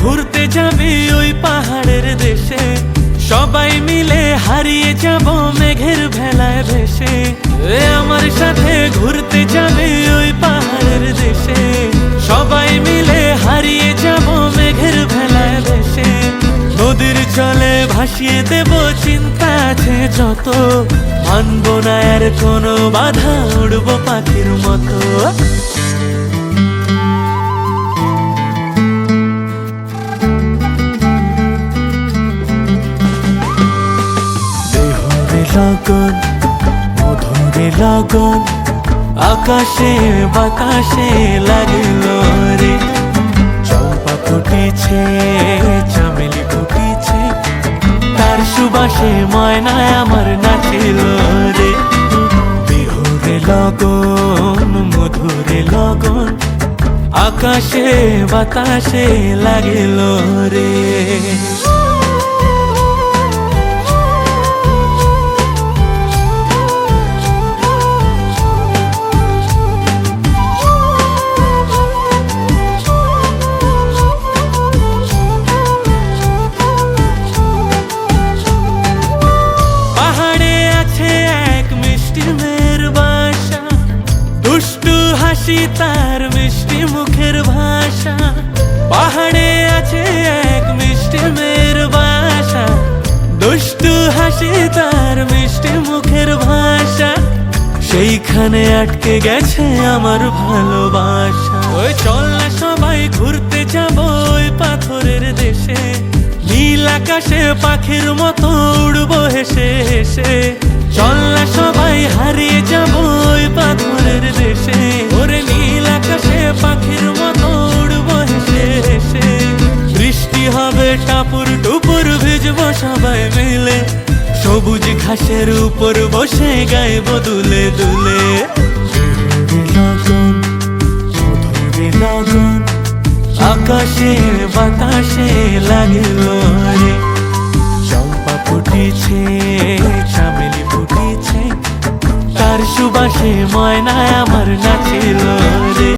ঘুরতে যাবি ওই পাহাড়ের দেশে, সবাই মিলে হারিয়ে যাব মেঘের ভেলায় ভেসে। আমার সাথে ঘুরতে যাবি ওই পাহাড়ের দেশে, সবাই মিলে হারিয়ে যাব মেঘের ভেলায় ভেসে। নদীর জলে ভাসিয়ে দেব চিন্তা আছে যত, মানব না আর কোনো বাধা, উড়বো পাখির মতো। লগন মধুরে লগন আকাশে বাতাসে লাগিল রে, চম্পা ফুটেছে চামেলি ফুটেছে, তার সুবাসে ময়নায় আমার নাচিল রে। বিহুরে লগন মধুরে লগন আকাশে বাতাসে লাগিল রে। তার মিষ্টি মুখের ভাষা, পাহাড়ে আছে এক মিষ্টি মেয়ের বাসা, দুষ্টু হাসি তার মিষ্টি মুখের ভাষা, সেইখানে আটকে গেছে আমার ভালোবাসা। ওই চল না সবাই ঘুরতে যাব ওই পাথরের দেশে, নীল আকাশে পাখির মতো উড়বো হেসে হেসে। চল না সবাই হারিয়ে যাব ওই পাথরের দেশে, ওরে নীল আকাশে পাখির মতো উড়বো হেসে হেসে। বৃষ্টি হবে টাপুর টুপুর ভিজবো সবাই মিলে, সবুজ ঘাসের উপর বসে গাইবো দুলে দুলে। লগন মধুরে লগন আকাশে বাতাসে লাগিল রে, চম্পা ফুটেছে চামেলি ফুটেছে, তার সুবাসে ময়নায় আমার নাচিল রে।